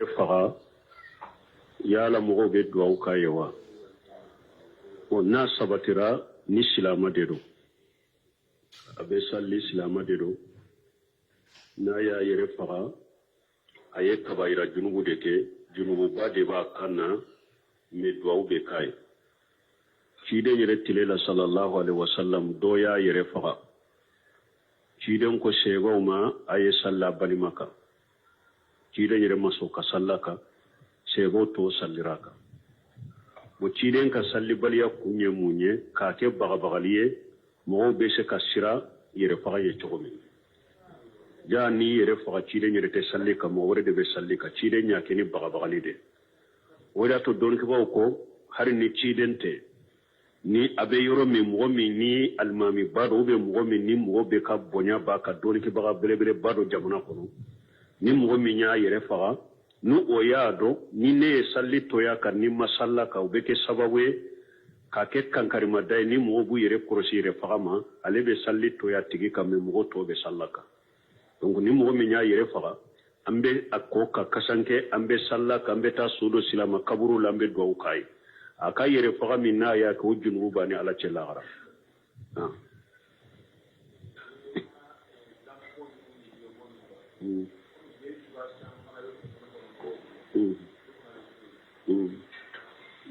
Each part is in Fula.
faga yala mogo be duwawu ka ye wa o n'a sabatira ni silama de don a bɛ salli silama de don n'a y'a yɛrɛ faga a ye kabayira junubu de kɛ junububa de b'a kan na mɛ duwawu bɛ k'a ye ciden yɛrɛ tile la sallallahu alaihi wasallam dɔ y'a yɛrɛ faga ciden ko sɛbɛw ma a ye salla balima kan ciden yɛrɛ ma sɔn ka salla kan sɛbɛw to sallira kan bon ciden ka sallibaliya kun ye mun ye k'a kɛ bagabagali ye mɔgɔw bɛ se ka sira yɛrɛ faga ye cogo min ja ni yɛrɛ faga ciden yɛrɛ tɛ salli kan mɔgɔ wɛrɛ de bɛ salli kan ciden y'a kɛ ni bagabagali de o de y'a to dɔnnikɛbaw ko hali ni ciden tɛ ni a bɛ yɔrɔ min mɔgɔ min ni alimamiba dɔ mɔgɔ min ni mɔgɔ bɛ ka bonya b'a ka dɔnnikɛbaga belebeleba dɔ jamana kɔnɔ ni mɔgɔ min y'a yɛrɛ faga ni o y'a dɔn ni ne ye salli toya kan ni ma salla kan o bɛ kɛ sababu ye k'a kɛ kankarimada ye ni mɔgɔw b'u yɛrɛ kɔlɔsi yɛrɛ faga ma ale bɛ salli toya tigi kan mɛ mɔgɔw tɔw bɛ salla kan donc ni mɔgɔ min y'a yɛrɛ faga an bɛ a kɔ ka kasan kɛ an bɛ salla kan an bɛ taa so dɔ silama kaburu la an bɛ duwawu k'a ye a ka yɛrɛ faga min n'a y'a kɛ o junubu b'a ni ala cɛ lahara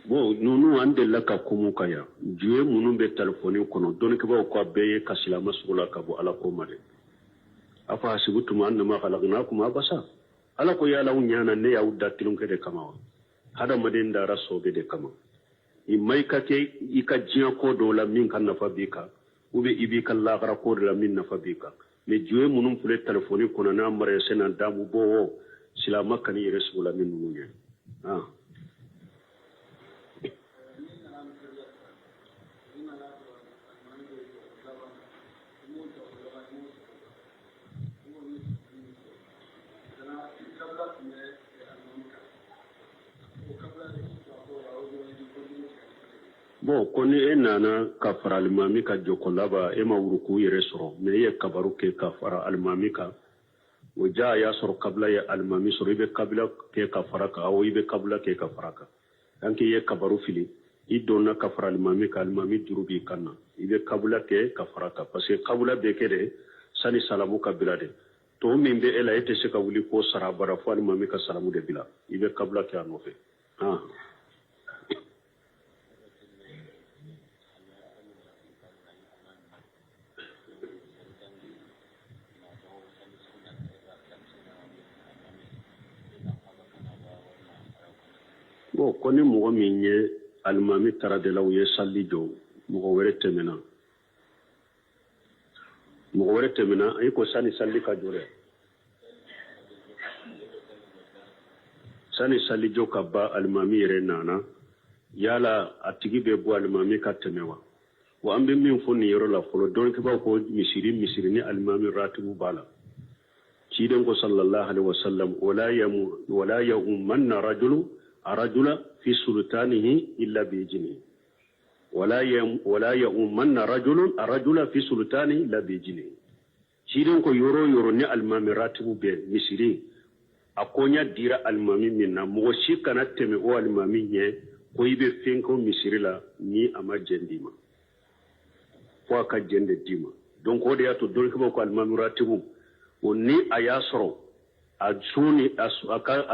bon ninnu an delila ka kuma ka yan juye minnu bɛ telefoni kɔnɔ dɔnnikɛbaw ko a bɛɛ ye ka silama sugu la ka bɔ ala ko ma dɛ a fɔ hasibutuma annama khalaqnakum abasa ala ko yala u ɲana ne y'aw da tilunkɛ de kama wa hadamaden dara sɔbɛ de kama i ma i ka kɛ i ka diɲɛ ko dɔw la min ka nafa b'i kan ou bien i b'i ka lahara ko de la min nafa b'i kan mais juye minnu filɛ telefoni kɔnɔ n'a mara se na damu bɔ o silama kani yɛrɛ sugu la min ninnu ye bon ko ni e nana ka fara alimami ka joko laba e ma wuruku yɛrɛ sɔrɔ mais e ye kabaru kɛ ka fara alimami kan o ja y'a sɔrɔ kabila ye alimami sɔrɔ i bɛ kabila kɛ ka fara kan awɔ i bɛ kabila kɛ ka fara kan donc i ye kabaru fili i donna ka fara alimami kan alimami juru b'i kan na i bɛ kabila kɛ ka fara kan parce que kabila bɛ kɛ de sani salamu ka bila de tɔ min bɛ e la e tɛ se ka wuli ko sara bara fo alimami ka salamu de bila i bɛ kabila kɛ a nɔfɛ bon ko ni mɔgɔ min ye alimami taara de la u ye salli jɔ mɔgɔ wɛrɛ tɛmɛna a ko sani salli ka jɔ dɛ sani salli jɔ ka ba alimami yɛrɛ nana yala a tigi bɛ bɔ alimami ka tɛmɛ wa an bɛ min fɔ nin yɔrɔ la fɔlɔ dɔnnikɛbaw ko misiri ni alimami ratibu b'a la ciden ko sallallahu alaihi wasallam wala ya'ummanna rajula fi sultanihi illa bi jini wala ya'ummanna rajula fi sultanihi illa bi jini ciden ko yoro ni alimami ratibu bɛ misiri a konya dira alimami min na mɔgɔ si kana tɛmɛ o alimami ɲɛ ko i bɛ fɛn kɛ misiri la ni a ma jɛn d'i ma fo a ka jɛn de d'i ma donc o de y'a to dɔnnikɛbaw ko alimami ratibu o ni a y'a sɔrɔ a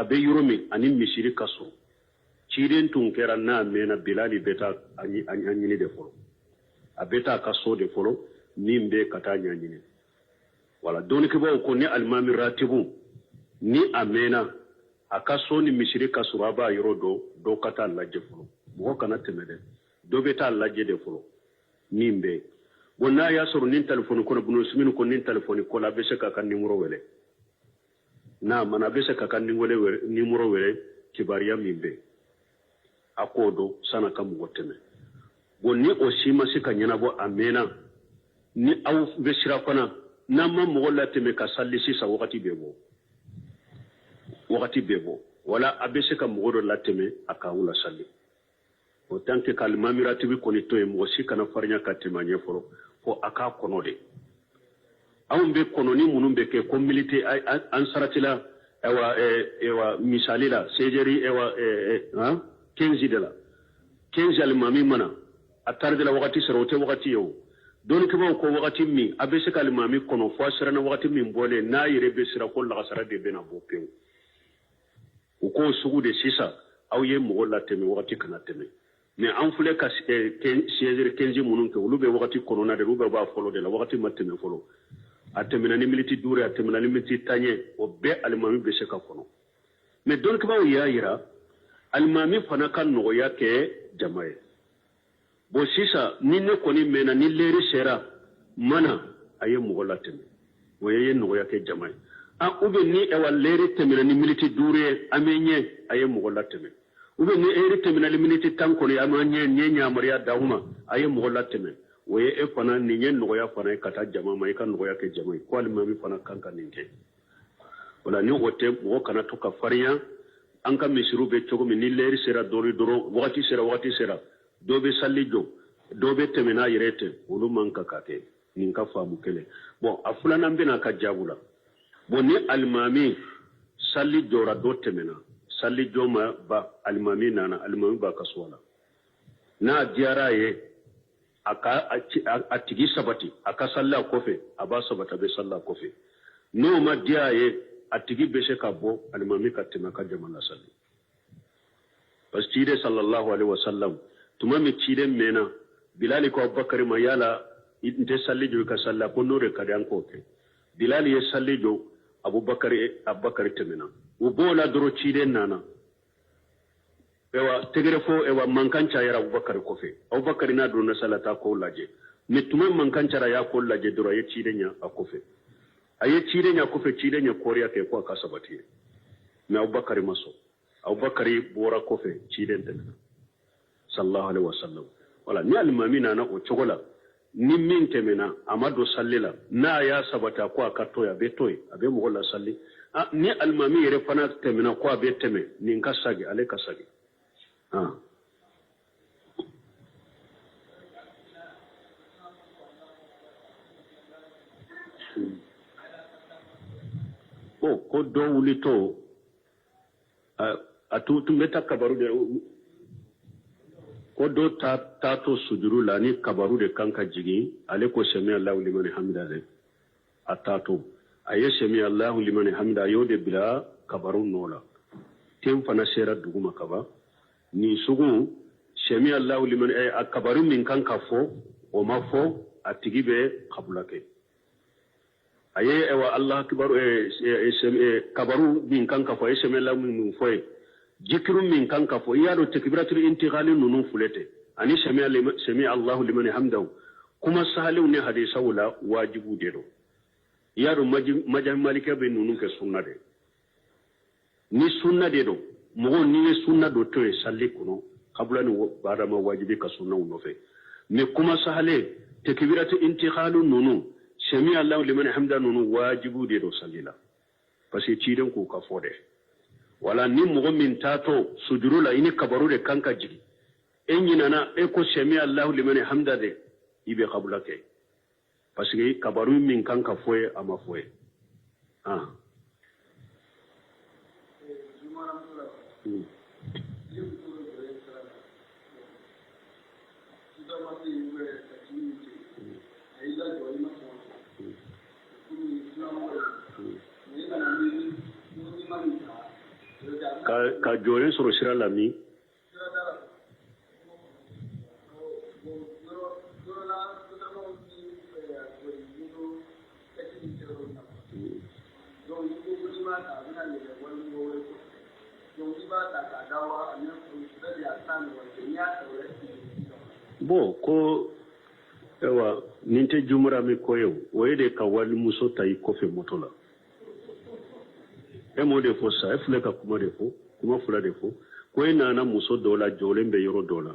bɛ yɔrɔ min ani misiri ka sɔrɔ ciden tun kɛra n'a mɛnna bilali bɛ taa a ɲini de fɔlɔ a bɛ taa a ka so de fɔlɔ min bɛ ka taa ɲɛɲini wala dɔnnikɛbaw ko ni alimami ratibu ni a mɛnna a ka so ni misiri ka sɔrɔ a b'a yɔrɔ dɔw ka taa lajɛ fɔlɔ mɔgɔ kana tɛmɛ dɛ dɔ bɛ taa lajɛ de fɔlɔ min bɛ bon n'a y'a sɔrɔ ni telefoni kɔnɔ bunusumini ko ni telefoni ko la a bɛ se k'a ka nimoro wɛrɛ n'a mana a bɛ se k'a ka nimoro wɛrɛ kibariya min bɛ a k'o dɔn san'a ka mɔgɔ tɛmɛ bon ni o si ma se ka ɲɛnabɔ a mɛnna ni aw bɛ sira fana n'an ma mɔgɔ latɛmɛ ka salli sisan wagati bɛ bɔ wala a bɛ se ka mɔgɔ dɔ latɛmɛ a k'aw la salli o tant que k'alimami ratibu kɔni to yen mɔgɔ si kana farinya ka tɛmɛ a ɲɛ fɔlɔ fo a k'a kɔnɔ de anw bɛ kɔnɔni minnu bɛ kɛ ko milite an saratila ewa misali la sejeri ewa 15 de la 15 alimami mana atar de la wakati sarote wakati yo don ke ko wakati mi abese kalimami kono fo sirana wakati min bole na yire be sira ko la sara de bena bo pew ko sugu de sisa aw ye mo la teme wakati kana teme mais an fule ka sejeri 15 munun ke ulube wakati kono na de rube ba folo de la wakati mateme folo atemina ni militi dure atemina ni militi tanye o be alimami be se ka kono mais don ke ba ya yira alimami fana kan no ya ke jamae bo sisa ni ne koni mena ni leri sera mana aye mo lateme wo ye no ya ke jamae a ube ni e wa leri temina ni militi dure amenye aye mo lateme ube ni eri temina ni militi tankoni amanye nyenya maria dauma aye mo lateme wo ye e fana ni nye no ya fana kata jama mai kan no ya ke jamae ko alimami fana kanka ninke wala ni wote wo kana to ka fariya an ka misiru be cogo min ni leri sera dori doro wakati sera dobe sallijo dobe temena yirete ulu manka kake ninka famu kele bon afulana mbena ka jabula bon ni almami sallijo ra do temena sallijo ma ba almami nana almami ba kaswala na diara ye aka atigi sabati aka salla kofe aba sabata be salla kofe no ma dia ye atigi beshe ka bo almami ka tema ka jamana salli parce que sallallahu alaihi wasallam tuma mi cide mena bilali ko abubakar ma yala inte sallijo ka salla ko nore ka dan ko ke bilali ye sallijo abubakar temena o bola doro cide nana ewa tegere fo ewa mankancha yara abubakar ko fe abubakar na doro na salata ko laje mi tuma mankancha ya ko laje doro ye cide nya akofe aye cide nya ko fe cide nya koriya ke ko ka sabati mi abubakar maso abubakar bora ko fe cide temena sallallahu alaihi wasallam wala ni almami na o chogola ni min temena amado sallila na ya sabata ko akato ya betoy abe mo gola salli ni almami yere fana temena ko abe teme ni nkasagi ale kasagi ko do wulito atu tumeta kabaru de ko do tato sujuru la ni kabaru de kanka jigi ale ko sami Allahu liman hamida le atato aye sami Allahu liman hamida yo de bila kabaru nola tem fana sera duguma kaba ni sugu sami Allahu liman kabaru min kanka fo o mafo atigibe kabulake aye wa Allah akbar kabaru min kanka fo sami Allahu min fo jikiru min kanka fo yado takbiratul intiqali nunu fulete ani sami Allahu liman hamdahu kuma sahalu ne hadisa wala wajibu dedo yado majam malika be nunu ke sunna de ni sunna dedo mo ni sunna do to salli kuno qabla ni bada ma wajibi ka sunna no fe me kuma sahale takbiratul intiqalu nunu sami Allahu liman hamdahu nunu wajibu dedo sallila parce que ci den ko ka fode wala ni mogo min tato sujuru la ini kabaru de kanka jigi enyina na eko sami Allahu liman hamda de ibe qabla ke parce que kabaru min kanka foye ama foye ka jore soro sira lami bo ko ewa ninte jumura mi koyo wede ka wali muso tayi kofe motola mo de fo sa efle ka kuma de fo kuma fula de fo ko ina na muso dola jolembe yoro dola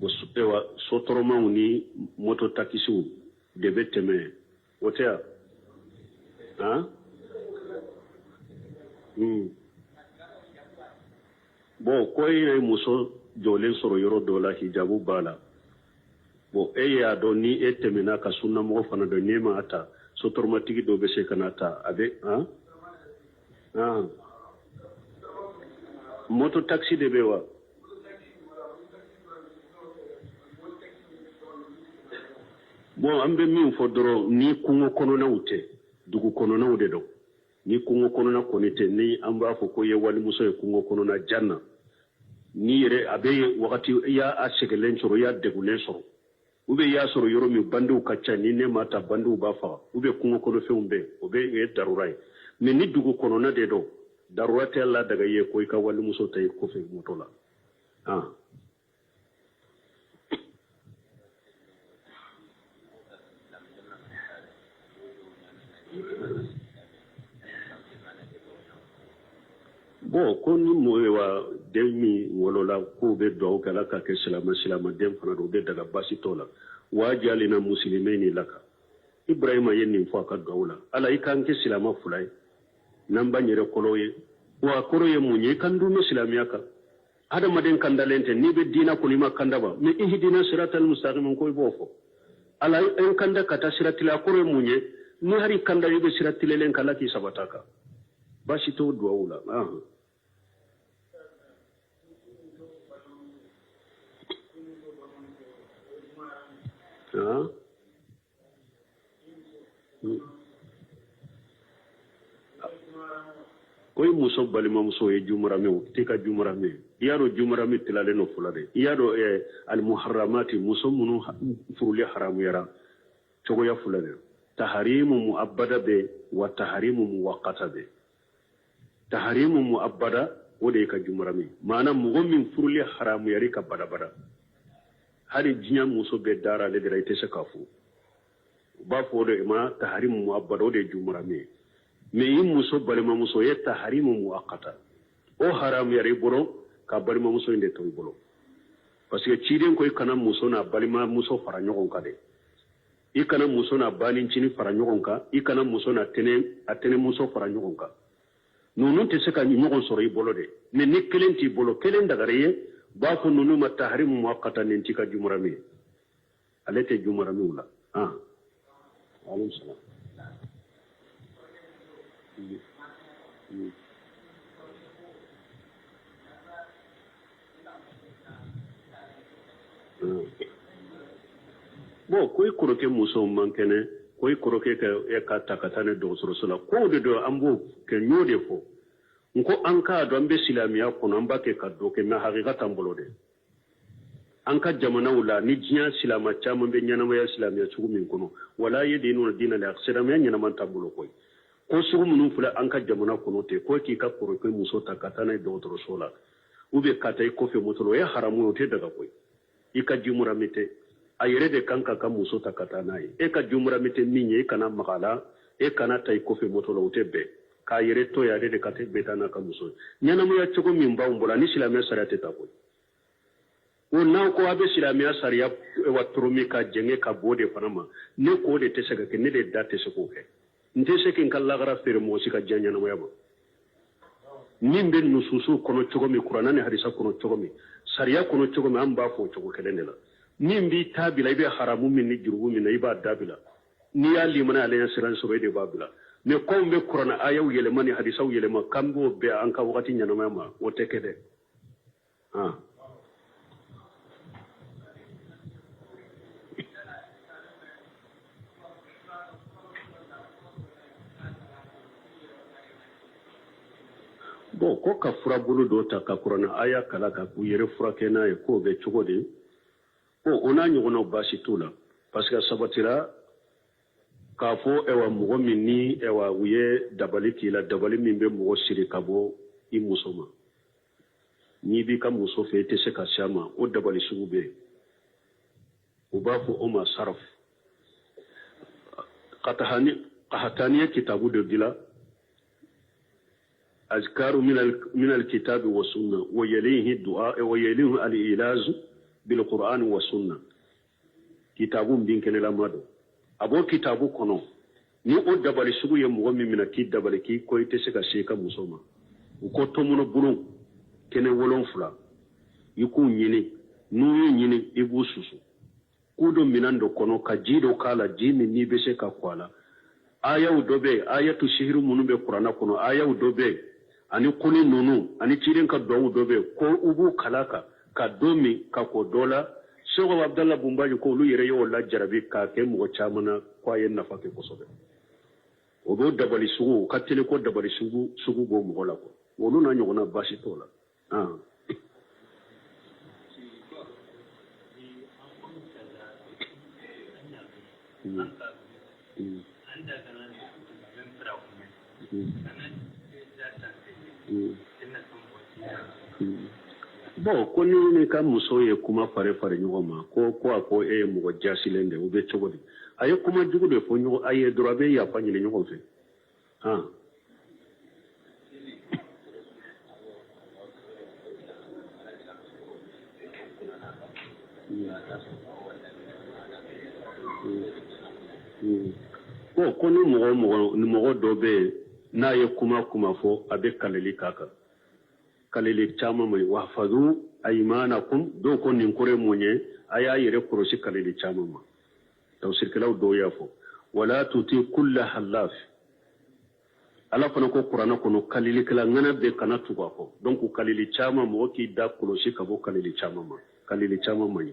bo ewa sotoroma uni moto takisu de beteme wotea bo ko ina muso jolen soro yoro dola hijabu bala bo ya do ni etemena ka sunna mo fana do nema ata sotoroma tigi do be se kanata abe ah moto taxi de be wa bon an bɛ min fɔ dɔrɔn ni kungo kɔnɔnaw tɛ dugu kɔnɔnaw de don ni kungo kɔnɔna kɔni tɛ ni an b'a fɔ ko ye walimuso ye kungo kɔnɔna janna ni yɛrɛ a bɛ wagati i y'a sɛgɛlen sɔrɔ i y'a degunnen sɔrɔ u bɛ i y'a sɔrɔ yɔrɔ min bandiw ka ca ni ne ma ta bandiw b'a faga u bɛ kungo kɔnɔfɛnw bɛɛ o bɛ ye darura ye mais ni dugu kɔnɔna de don darura tɛ la daga ye ko i ka walimuso ta i kɔfɛ moto la ah bon ko ni mɔgɔ ye wa den min wolola k'o bɛ dugawu kɛ ala ka kɛ silamaden fana don o bɛ daga basi t'o la wajalina muslimini laka ibrahima ye nin fɔ a ka dugawu la ala i k'an kɛ silama fila ye n'an b'an yɛrɛ kɔrɔ ye wa kɔrɔ ye mun ye i kan dun bɛ silamiya kan adamaden kandalen tɛ n'i bɛ diinɛ kɔni i ma kanda ba mais ihdina siratal mustaqim ko i b'o fɔ ala an kanda ka taa sira tila kɔrɔ ye mun ye ni hari kanda i bɛ sira tilelen kala k'i sabata kan basi t'o dugawu la ko muso balimamuso ye jumaramew tɛ ka jumarame i y'a dɔn jumarame tilalen no fula de i y'a dɔn almuharramati muso minnu furuli haramuyara cogoya fula de taharimu muabbada bɛ wa taharimu muwaqqata bɛ taharimu muabbada o de ye ka jumarame maana mɔgɔ min furuli haramuyari ka badabada hali diɲɛ muso bɛ dara ale de la i tɛ se k'a fɔ u b'a fɔ o de ma taharimu muabbada o de ye jumarame mais i muso balimamuso ye taharimu muwaqqata o haramuyara i bolo ka balimamuso in de to i bolo parce que ciden ko i kana muso n'a balimamuso fara ɲɔgɔn kan de i kana muso n'a banincini fara ɲɔgɔn kan i kana muso n'a tɛnɛmuso fara ɲɔgɔn kan ninnu tɛ se ka ɲɔgɔn sɔrɔ i bolo de mais ni kelen t'i bolo kelen dagare ye b'a fɔ ninnu ma taharimu muwaqqata nin t'i ka jumarami ye ale tɛ jumaramiw la alaykum salam bon ko i kɔrɔkɛ muso man kɛnɛ ko i kɔrɔkɛ ka ta ka taa ne dɔgɔtɔrɔso la kow de don an b'o kɛ n y'o de fɔ n ko an k'a dɔn an bɛ silamiya kɔnɔ an b'a kɛ ka dɔ kɛ mais hakika t'an bolo dɛ an ka jamanaw la ni diɲɛ silama caman bɛ ɲɛnamaya silamiya cogo min kɔnɔ wala ye de n'o diinɛ la silamɛya ɲɛnaman t'an bolo koyi ko sugu minnu filɛ an ka jamana kɔnɔ ten ko k'i ka kɔrɔkɛ muso ta ka taa n'a ye dɔgɔtɔrɔso la ou bien ka taa i kɔfɛ moto la o ye haramu ye o tɛ daga koyi i ka jumurami tɛ a yɛrɛ de kan ka muso ta ka taa n'a ye e ka jumurami tɛ min ye i kana maga a la e kana ta i kɔfɛ moto la o tɛ bɛn k'a yɛrɛ to ye ale de ka tɛ bɛɛ taa n'a ka muso ye ɲɛnamaya cogo min b'anw bolo ani silamɛya sariya tɛ taa koyi o n'aw ko a bɛ silamɛya sariya wa toro min ka jɛngɛ ka bɔ o de fana ma ne k'o de tɛ se ka kɛ ne de da tɛ se k'o kɛ n tɛ se k'i ka lagara feere mɔgɔ si ka diɲɛ ɲɛnamaya ma min bɛ nususu kɔnɔ cogo min kuranna ni hadisa kɔnɔ cogo min sariya kɔnɔ cogo min an b'a fɔ o cogo kelen de la min b'i ta bila i bɛ haramu min ni jurugu min na i b'a da bila n'i y'a limana ale ɲɛ siran sɔrɔ e de b'a bila mais kɔn bɛ kuranna ayaw yɛlɛma ni hadisaw yɛlɛma k'an b'o bɛɛ an ka wagati ɲɛnamaya ma o tɛ kɛ dɛ bon ko ka furabolo dɔ ta ka kuranna aya kala ka k'u yɛrɛ furakɛ n'a ye k'o bɛ cogo di o n'a ɲɔgɔnnaw baasi t'o la parce que sabatira k'a fɔ mɔgɔ min ni u ye dabali k'i la dabali min bɛ mɔgɔ siri ka bɔ i muso ma n'i b'i ka muso fɛ i tɛ se ka s'a ma o dabali sugu bɛ yen u b'a fɔ o ma saraf qahtaniya kitabu dɔ dila أذكار من الكتاب والسنة ويليه الدعاء ويليه الإلاز بالقرآن والسنة كتاب بينكن الأمر أبو كتاب كنو ni o dabali sugu ye mɔgɔ min mina k'i dabali k'i ko i tɛ se ka se ka muso ma u ko tɔmɔnɔ bulon kɛnɛ 7 i k'u ɲini n'u y'u ɲini i b'u susu k'u don minan dɔ kɔnɔ ka ji dɔ k'a la ji min n'i bɛ se ka ko a la ayaw dobe ayatu sihiru munu be qur'ana kono ayaw dobe ani kuni nunu ani cirin ka dowu dobe ko ubu kalaka ka domi ka ko dola Sheikh Abdallah Bumbaji ko lu yere yo la jarabi ka ke mo chamana ko ayen nafa ke kosobe o do dabali sugu ka tele ko dabali sugu go mo la ko wolu na nyogona bashi tola bon ko ni ka muso ye kuma fare ɲɔgɔn ma ko e ye mɔgɔ jasilen de o bɛ cogo di a ye kuma jugu de fɔ ɲɔgɔn a ye dɔrɔn a bɛ yafa ɲini ɲɔgɔn fɛ bon ko ni mɔgɔ dɔ bɛ yen n'a ye kuma fɔ a bɛ kaleli k'a kan kalili caman mai wa fadu aymanakum do ko nin kore munye aya yere korosi kalili caman ma tawsir kalaw do ya fo wala tuti kull halaf ala fana ko qur'ana kono kalili kala ngana be kana tuba ko donc kalili caman mo ki da korosi ka bo kalili caman mai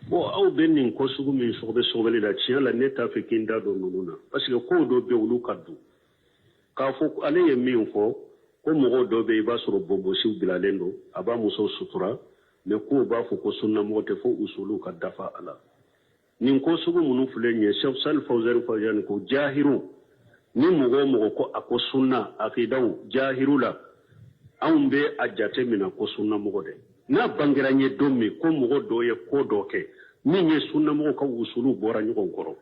bon aw bɛ nin ko sugu min sɔgɔbɛ la tiɲɛ la ne t'a fɛ k'i da don ninnu na parce que kow dɔ bɛ olu ka dun k'a fɔ ale ye min fɔ ko mɔgɔw dɔ bɛ i b'a sɔrɔ bɔnbɔnsiw bilalen don a b'a muso sutura mais kow b'a fɔ ko sunnamɔgɔ tɛ fo usuluw ka dafa a la nin ko sugu minnu filɛ nin ye Sheikh Salih Fawzan ko jahiru ni mɔgɔ ko a ko sunna akidaw jahiru la anw bɛ a jate mina ko sunnamɔgɔ dɛ n'a bangera n ye don min ko mɔgɔ dɔ ye ko dɔ kɛ min ye sunnamɔgɔ ka usulu bɔra ɲɔgɔn kɔrɔ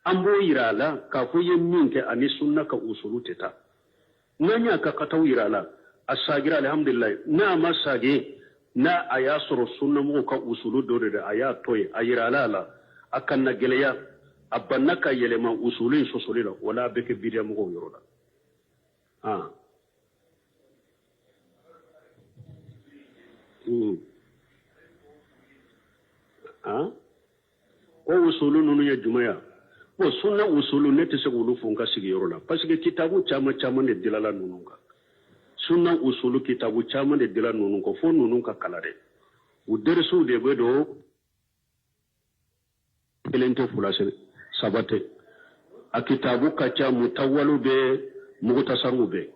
an b'o yira a la k'a fɔ i ye min kɛ ani sunna ka usulu tɛ taa n'an y'a ka kataw yira a la a sagira alhamdulilayi n'a ma sage n'a a y'a sɔrɔ sunnamɔgɔ ka usulu dɔ de a y'a to ye a yira a la a kan na gɛlɛya a banna ka yɛlɛma usulu in sɔsɔli la wala a bɛ kɛ bidiyamɔgɔw yɔrɔ la ko usulu ninnu ye jumɛn ya bon sunna usulu ne tɛ se k'olu fɔ n ka sigiyɔrɔ la parce que kitabu caman de dilala ninnu kan sunna usulu kitabu caman de dila ninnu kan fo ninnu ka kala dɛ u derisiw de bɛ don kelen tɛ fila saba tɛ a kitabu ka ca mutawwalu bɛ mugtasaru bɛ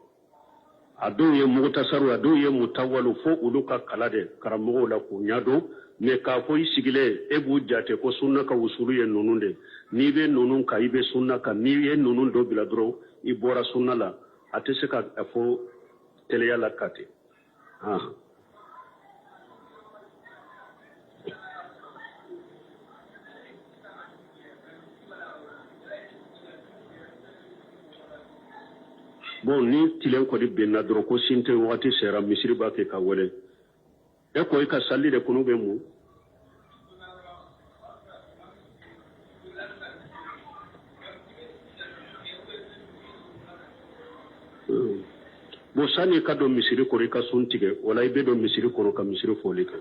a dɔw ye mugtasaru a dɔw ye mutawwalu fo olu ka kala dɛ karamɔgɔw la k'u ɲɛdɔn mais k'a fɔ i sigilen e b'u jate ko sunna ka usulu ye ninnu de n'i bɛ ninnu kan i bɛ sunna kan n'i ye ninnu dɔ bila dɔrɔn i bɔra sunna la a tɛ se ka fɔ teliya la ka ten bon ni tilen kɔni benna dɔrɔn ko sin tɛ wagati sera misiri b'a kɛ ka wele e ko i ka sali de kunu bɛ mun bon sani ka don misiri kɔrɔ i ka sun tigɛ wala i bɛ don misiri kɔrɔ ka misiri foli kɛ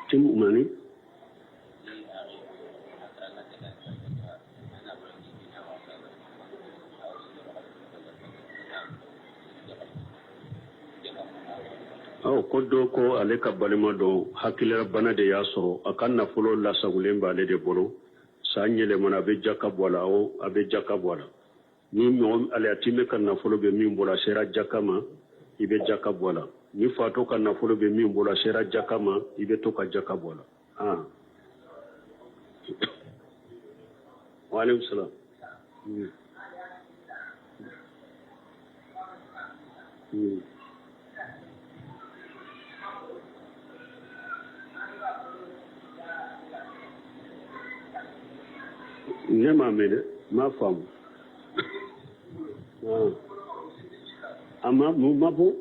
tim mani ko dɔ ko ale ka balima dɔ hakilila bana de y'a sɔrɔ a ka nafolo lasagolen b'ale de bolo san yɛlɛmana a bɛ jaka bɔ a la a bɛ jaka bɔ a la ni ɲɔgɔn ale a ti mɛn ka nafolo bɛ min bolo a sera jaka ma i bɛ jaka bɔ a la ni fatɔ ka nafolo bɛ min bolo a sera jaka ma i bɛ to ka jaka bɔ a la waaleykum salaam ne m'a mene ma femme ama mu mabu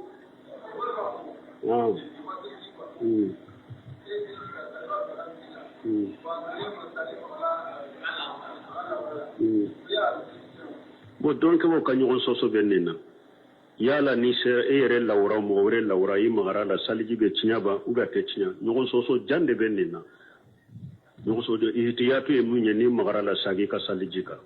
bo donc mo ka ɲɔgɔn sɔsɔ bɛ nin na yala ni sera e yɛrɛ lawura mɔgɔ wɛrɛ lawura i magara la saliji bɛ tiɲɛ ba ou bien a tɛ tiɲɛ ɲɔgɔn sɔsɔ jan de bɛ nin na ɲɔgɔn sɔsɔ ihtiyatu ye mun ye ni magara la sagi ka saliji kan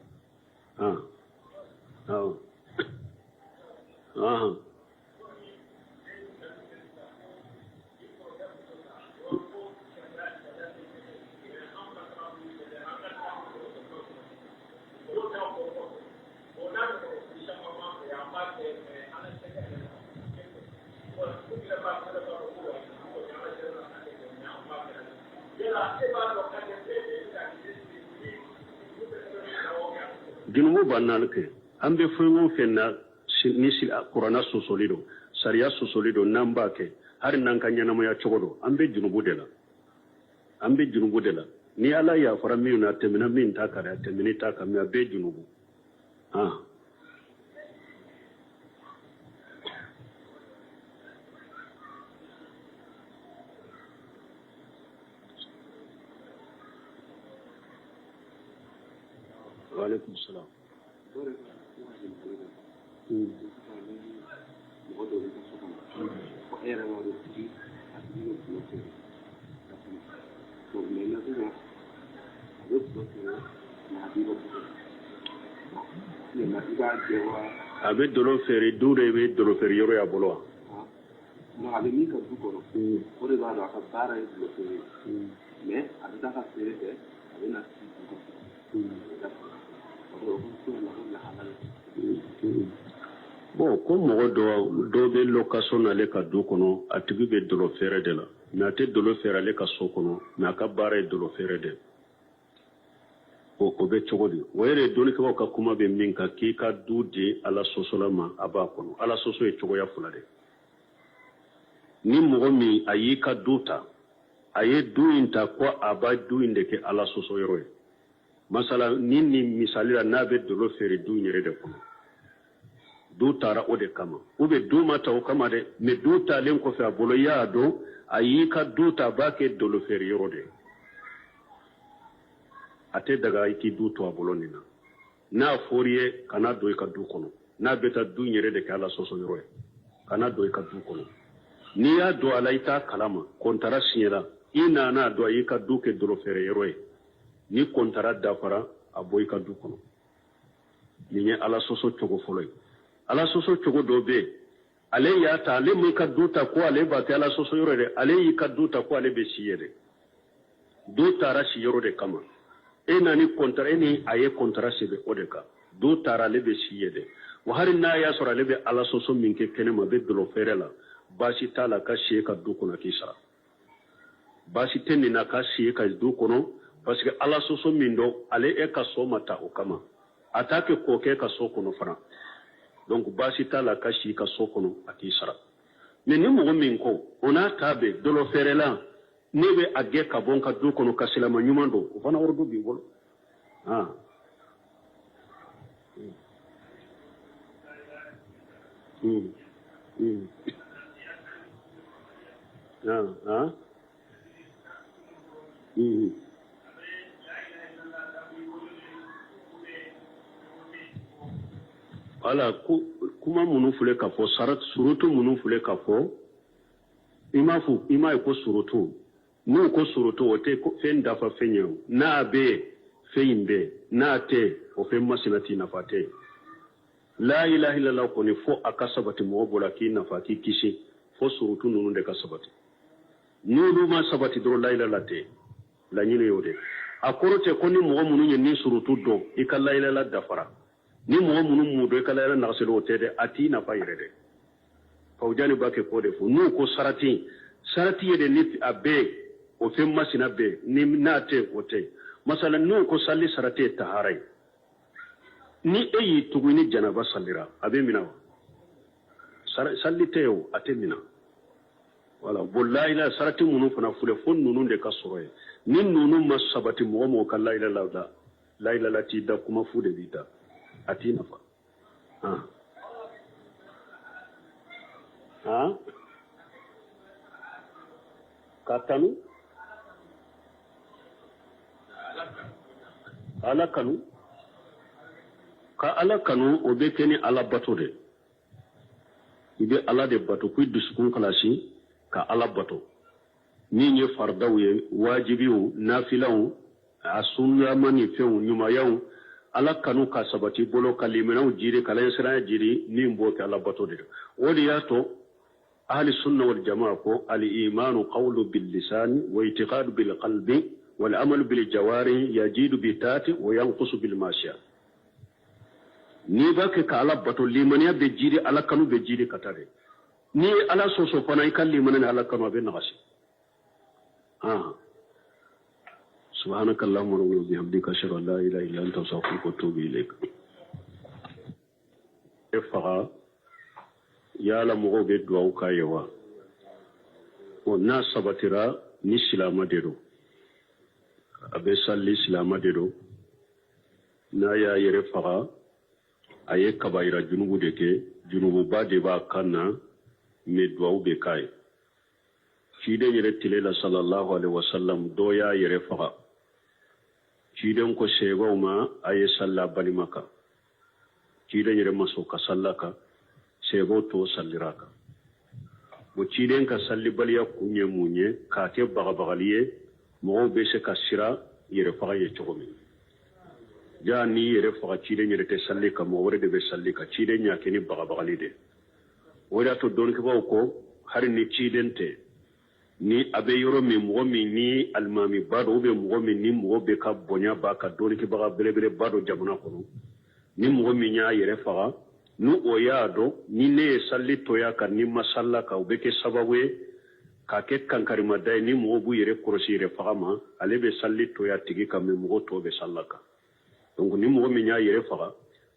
junubu bannal ke an bɛ fɛn o fɛn na ni kuranna sɔsɔli don sariya sɔsɔli don n'an b'a kɛ hali n'an ka ɲɛnamaya cogo don an bɛ junubu de la ni ala yafara min na tɛmɛna min ta ka a tɛmɛni ta ka mɛ a bɛ junubu Waalaikum salam. A bɛ dolo feere du de bɛ dolo feere yɔrɔ y'a bolo wa? Non, a bɛ min ka du kɔnɔ o de b'a dɔn a ka baara ye dolo feere mais a bɛ taa ka feere kɛ a bɛ na si du kɔnɔ. Bon ko mɔgɔ dɔ bɛ location na ale ka du kɔnɔ a tigi bɛ dolo feere de la mais a tɛ dolo feere ale ka so kɔnɔ mais a ka baara ye dolo feere de o bɛ cogo di o yɛrɛ dɔnnikɛlaw ka kuma bɛ min kan k'i ka du di ala sɔsɔla ma a b'a kɔnɔ ala sɔsɔ ye cogoya fila de ni mɔgɔ min a y'i ka du ta a ye du in ta ko a b'a du in de kɛ ala sɔsɔ yɔrɔ ye masala ni misali la n'a bɛ dolo feere du in yɛrɛ de kɔnɔ du taara o de kama ou bien du ma ta o kama dɛ mais du talen kɔfɛ a bolo i y'a dɔn a y'i ka du ta a b'a kɛ dolo feere yɔrɔ de a tɛ daga i k'i du to a bolo nin na n'a fɔr'i ye kana don i ka du kɔnɔ n'a bɛ taa du in yɛrɛ de kɛ ala sɔsɔ yɔrɔ ye kana don i ka du kɔnɔ n'i y'a dɔn a la i t'a kalama kɔntara siɲɛla i nana dɔn a y'i ka du kɛ dolo feere yɔrɔ ye ni kɔntara dafara a bɔ i ka du kɔnɔ nin ye ala sɔsɔ cogo fɔlɔ ye ala sɔsɔ cogo dɔ bɛ yen ale y'a ta ale m'i ka du ta ko ale b'a kɛ ala sɔsɔ yɔrɔ dɛ ale y'i ka du ta ko ale bɛ si ye dɛ du taara si yɔrɔ de kama e na ni kɔntara e ni a ye kɔntara sɛbɛn o de kan du taara ale bɛ si ye dɛ wa hali n'a y'a sɔrɔ ale bɛ ala sɔsɔ min kɛ kɛnɛma a bɛ dolo feere la baasi t'a la ka si ka du kɔnɔ k'i sara baasi tɛ nin na ka si ka du kɔnɔ parce que ala sɔsɔ min dɔn ale e ka so ma ta o kama a t'a kɛ k'o kɛ ka so kɔnɔ fana donc baasi t'a la ka si ka so kɔnɔ a k'i sara mais ni mɔgɔ min ko o n'a ta bɛ dolo feerela ne bɛ a gɛn ka bɔ n ka du kɔnɔ ka silama ɲuman don o fana wari dɔ b'i bolo Ala kuma minnu filɛ ka fɔ surutu minnu filɛ ka fɔ i m'a ye ko surutu n'u ko surutu o tɛ fɛn dafa fɛn ye n'a bɛ yen fɛn in bɛ yen n'a tɛ o fɛn masina t'i nafa tɛ la ilaha illallah kɔni fo a ka sabati mɔgɔ bolo k'i nafa k'i kisi fo surutu ninnu de ka sabati n'olu ma sabati dɔrɔn la ilaha tɛ laɲini y'o de a kɔrɔ tɛ ko ni mɔgɔ minnu ye ni surutu dɔn i ka la ilaha dafara ni mɔgɔ minnu m'u dɔn i ka la ilaha nagasɛrɛ o tɛ dɛ a t'i nafa yɛrɛ dɛ fawjani b'a kɛ k'o de fɔ n'u ko sarati ye de ni a bɛ o fɛn masina bɛ ni n'a tɛ o tɛ masala n'u ko sali sarati ye tahara ye ni e y'i tugu ni janaba salira a bɛ minɛ wa sali tɛ o a tɛ minɛ wala bon la ilaha sarati minnu fana filɛ fo ninnu de ka sɔrɔ ye ni ninnu ma sabati mɔgɔ mɔgɔ ka la ilaha la laila lati da kuma fu da bita atina fa katanu ala kanu ka ala kanu o be keni ala bato de ibe ala de bato ku dusukun kalasi ka ala bato ni nye fardaw ye wajibiw nafilaw a sunna mani few nyumayaw ala kanu ka sabati bolo kaliminaw jiri kala sira jiri ni mboke ala bato de wodi yato ahli sunna wal jamaa ko al iman qawlu bil lisan wa i'tiqad bil qalbi wal amal bil jawari yajidu bi tati wa yanqusu bil mashiya ni bake ka ala bato limaniya be jiri ala kanu be jiri katare ni ala soso fana ikalli manana ala kanu be nagasi سبحانك اللهم وبحمدك اشهد ان لا اله الا انت استغفرك واتوب اليك افقا يا لمغو بدو كايوا والناس سبترا ni silama de do abe salli silama de do na ya yere faga aye kabaira junubu de ke junubu ba de ba kanna me duwa be kai shi de yere tilela sallallahu alaihi wasallam do ya yere faga shi den ko sego ma aye salla bali maka shi de yere maso ka sallaka sego to salliraka bo ci den ka salli bali ya kunye munye ka te baga bagaliye mo be se ka sira yere faga ye chogomi ja ni yere faga ci den yere te salli ka mo wore de be salli ka ci den nya ke ni baga bagali de wala to don ke ba ko har ni ci den te ni abe yoro mi mo mi ni almami bado be mo mi ni mo be ka bonya ba ka don ke baga bele bele bado jabuna ko ni mo mi nya yere faga nu o yaado ni ne salli to ya kan ni masalla ka be ke sababu ka ke kankari madai ni mo bu yere korosi yere fagama ale be salli to ya tigi kam mo to be sallaka donc ni mo mi nya yere faga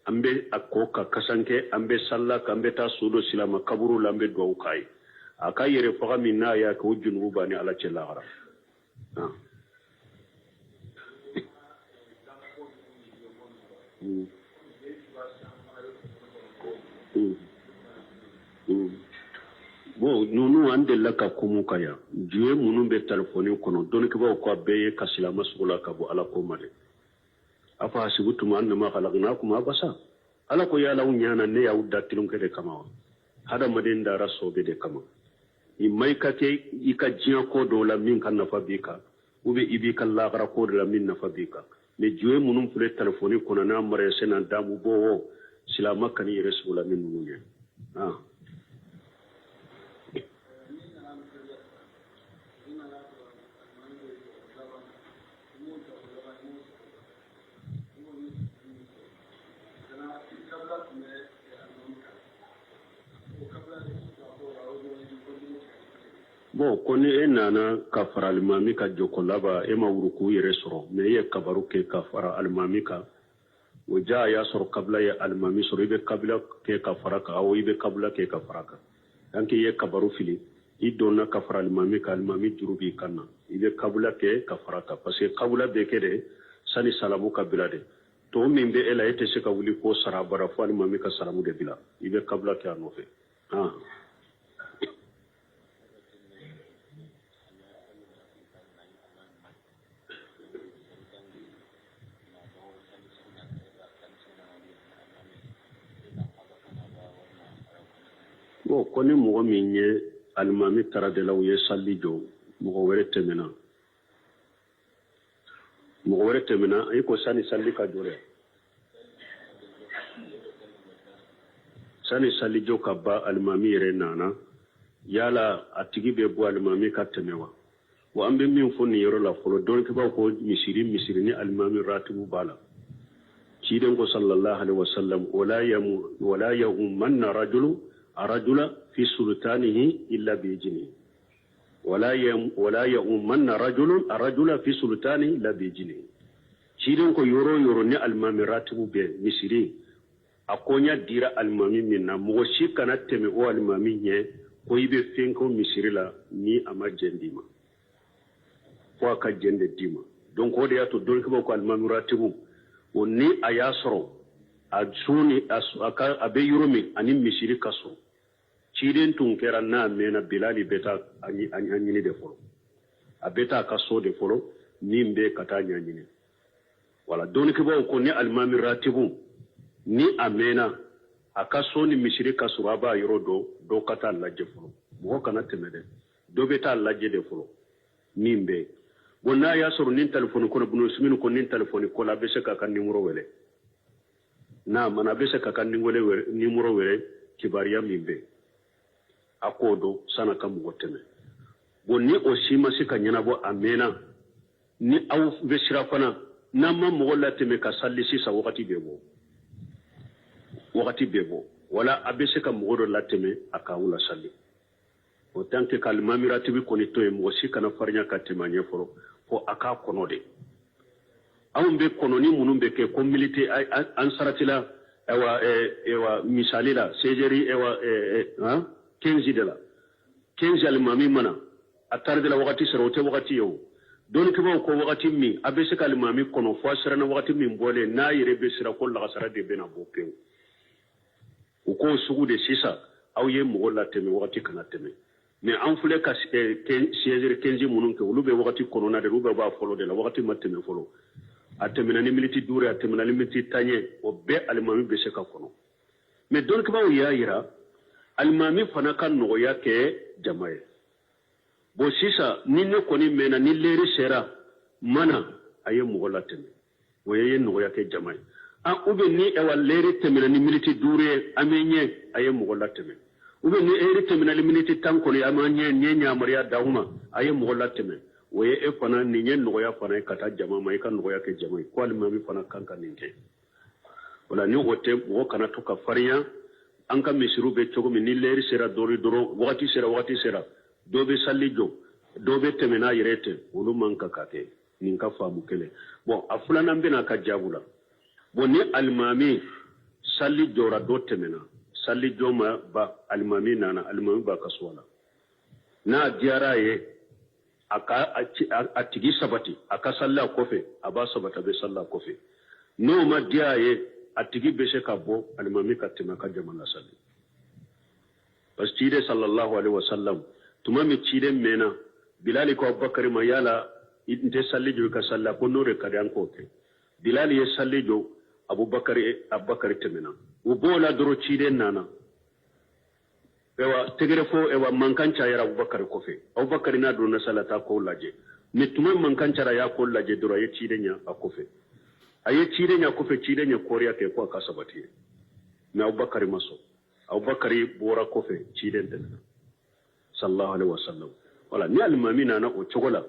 ambe akko ka kasanke ambe sallaka ambe ta sudo silama kaburu lambe do kai aka yere faga min na ya ko junu bani ala cella gara bon nunu andela ka kumu kaya juye munu be telefoni kono don ke ba ko be kasila masula ka bo ala ko made afa hasibutum annama khalaqnakum abasa ala ko yala unyana ne ya udda tilum ke de kama hada madin da raso be de kama i mai ka te i ka jiya ko do la min kan nafa bika ube ibi kan la gara ko do la min nafa bika ne juye munu fule telefoni kono na mare sena damu bo silama kan yi resula min munye bon koni nana kafara almami ka jokolaba e ma wuruku yere soro me ye kabaru ke kafara almami ka وجاء ياسر قبل المامي سوريبه قبل كي كفرك او يبه قبل كي كفرك دانك يه كبرو فيلي يدونا كفر المامي كالمامي جروبي كنا يبه قبل كي كفرك بس قبل بكده سني سلامو قبل ده تو من به الا يتسك ولي كو سرابرا فال مامي كسلامو ده بلا يبه قبل كي انوفه bon koni mogo min ye almami taradelaw ye salli jo mogo wɛrɛ tɛmɛna ay ko sani salli ka jore sani salli jo ka ba almami yɛrɛ nana yala a tigi bɛ bɔ almami ka tɛmɛ wa an bɛ min fɔ nin yɔrɔ la fɔlɔ dɔn kibaw ko misiri ni almami ratibu b'a la ciden ko sallallahu alaihi wasallam wala yahumanna رجل في سلطانه إلا بإذنه ولا يؤمن الرجل في سلطانه إلا بإذنه شيرين كو يورو ني المامي راتبو بي مصري akonya dira almami minna mo shi kana teme o almami nye ko ibe fenko misiri la ni ama jendima ko aka jende dima donc o de yato don ko almami ratibu o ni a y'a sɔrɔ a suni a bɛ yɔrɔ min ani misiri ka so ciden tun kɛra n'a mɛnna bilali bɛ taa a ɲini de fɔlɔ a bɛ taa a ka so de fɔlɔ min bɛ ka taa ɲɛɲini wala dɔnnikɛbaw ko ni alimami ratibu ni a mɛnna a ka so ni misiri ka sɔrɔ a b'a yɔrɔ dɔn dɔw ka taa lajɛ fɔlɔ mɔgɔ kana tɛmɛ dɛ dɔ bɛ taa lajɛ de fɔlɔ min bɛ bon n'a y'a sɔrɔ ni telefɔni ko bunu sumini ko ni telefɔni ko la a bɛ se k'a ka nimoro wele n'a mana a bɛ se k'a ka nimoro wele kibariya min bɛ a k'o dɔn san'a ka mɔgɔ tɛmɛ bon ni o si ma se ka ɲɛnabɔ a mɛnna ni aw bɛ sira fana n'an ma mɔgɔ latɛmɛ ka sali sisan wagati bɛ bɔ wala a bɛ se ka mɔgɔ dɔ latɛmɛ a k'aw lasali o tant que k'alimami ratibi kɔni to yen mɔgɔ si kana farinya ka tɛmɛ a ɲɛ fɔlɔ fo a k'a kɔnɔ de anw bɛ kɔnɔni minnu bɛ kɛ ko milite an saratila misali la sejeri 15 de la 15 alimami mana a taridila wagati sera o tɛ wagati ye o dɔnnikɛbaw ko wagati min a bɛ se ka alimami kɔnɔ fo a siranna wagati min bɔlen n'a yɛrɛ bɛ sira ko lagasara de bɛna bɔ pewu u k'o sugu de sisan aw ye mɔgɔ latɛmɛ wagati kana tɛmɛ mais an filɛ ka sejeri 15 minnu kɛ olu bɛ wagati kɔnɔna de olu bɛ b'a fɔlɔ de la wagati ma tɛmɛ fɔlɔ a tɛmɛna ni miniti 5 a tɛmɛna ni miniti 10 o bɛɛ alimami bɛ se ka kɔnɔ mais dɔnnikɛbaw y'a yira alimami fana ka nɔgɔya kɛ jama ye bon sisan ni ne kɔni mɛnna ni lɛri sera mana a ye mɔgɔ latɛmɛ o ye nɔgɔya kɛ jama ye ou bien ni lɛri tɛmɛna ni miniti 5 ye an bɛ ɲɛ a ye mɔgɔ latɛmɛ ou bien ni lɛri tɛmɛna ni miniti 10 kɔni an ma ɲɛ ɲamariya d'aw ma a ye mɔgɔ latɛmɛ o ye e fana nin ye nɔgɔya fana ye ka taa jama ma i ka nɔgɔya kɛ jama ye ko alimami fana kan ka nin kɛ wala ni o tɛ mɔgɔ kana to ka farinya an ka misiriw bɛ cogo min ni lɛri sera dɔrɔn wagati sera dɔ bɛ sali jɔ dɔ bɛ tɛmɛ n'a yɛrɛ tɛ olu man ka kɛ nin ka faamu kelen bon a filanan bɛna ka jaabu la bon ni alimami sali jɔra dɔ tɛmɛna sali jɔ ma ba alimami nana alimami b'a ka so la n'a diyara a ye a tigi sabati a ka salila kɔfɛ a b'a sabati a bɛ salila kɔfɛ n'o ma diya a ye a tigi bɛ se ka bɔ alimami ka tɛmɛ ka jama lasali parce que ciden sallallahu alaihi wasallam tuma min ciden mɛnna bilali ko abubakari ma yala i tɛ sali jɔ i ka salila ko n'o de ka di an k'o kɛ bilali ye sali jɔ abubakari tɛmɛna u b'o la dɔrɔn ciden nana tegere fo mankan cayara abubakari kɔfɛ abubakari n'a donna sala taa kow lajɛ mais tuma mankan cara y'a ko lajɛ dɔrɔn a ye ciden ɲɛ a kɔfɛ a ye ciden ɲɛ kɔfɛ ciden ɲɛ kɔriya kɛ ko a ka sabati ye mais abubakari ma sɔn abubakari bɔra kɔfɛ ciden tɛmɛna sallallahu alaihi wasallam wala ni alimami nana o cogo la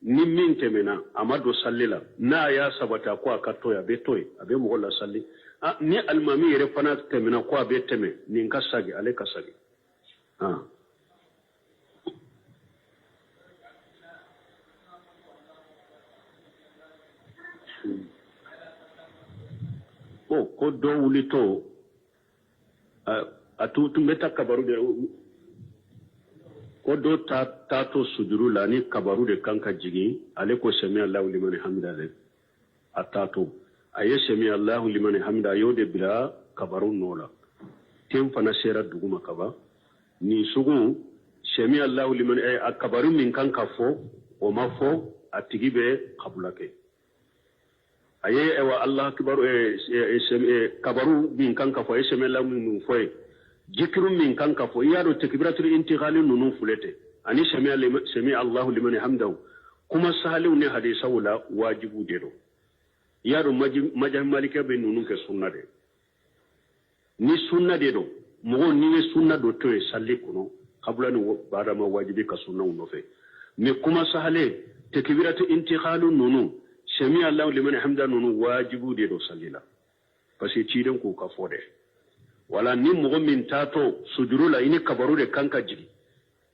ni min tɛmɛna a ma don salli la n'a y'a sabati ko a ka to yen a bɛ to yen a bɛ mɔgɔ la salli ni alimami yɛrɛ fana tɛmɛna ko a bɛ tɛmɛ nin ka sagi ale ka sagi ko dɔ wulitɔ a tun bɛ taa kabaru de ko dɔ taatɔ sujuru la ni kabaru de kan ka jigin ale ko sami Allahu liman hamida de a taatɔ a ye sami Allahu liman hamida a y'o de bila kabaru nɔ la ten fana sera dugu ma kaban nin sugu sami Allahu liman a kabaru min kan ka fɔ o ma fɔ a tigi bɛ kabula kɛ a ye Allah kibaru kabaru min kan ka fɔ a ye sami Allahu min fɔ ye jikiru min kan ka fɔ i y'a dɔn takbiratul intiqali ninnu filɛ tɛ ani sami Allahu liman hamdahu kuma sahaliw ni hadisaw la wajibu de don i y'a dɔn majah malikɛ bɛ ninnu kɛ sunna de ni sunna de don mɔgɔ n'i ye sunna dɔ to yen sali kɔnɔ kabula ni baara ma wajibi ka sunnaw nɔfɛ mais kuma sahale takbiratul intiqali ninnu sami Allahu liman hamdahu ninnu wajibu de don sali la parce que ciden k'u ka fɔ dɛ wala ni mɔgɔ min taatɔ sujuru la i ni kabaru de kan ka jigi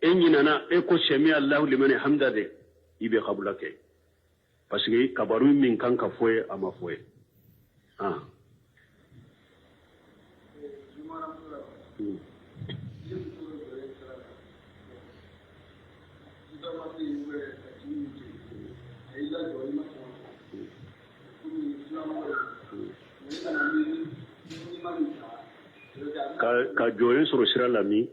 e ɲinana e ko sami Allahu liman hamda de i bɛ kabula kɛ parce que kabaru min kan ka fɔ ye a ma fɔ ye ka jɔlen sɔrɔ sira la min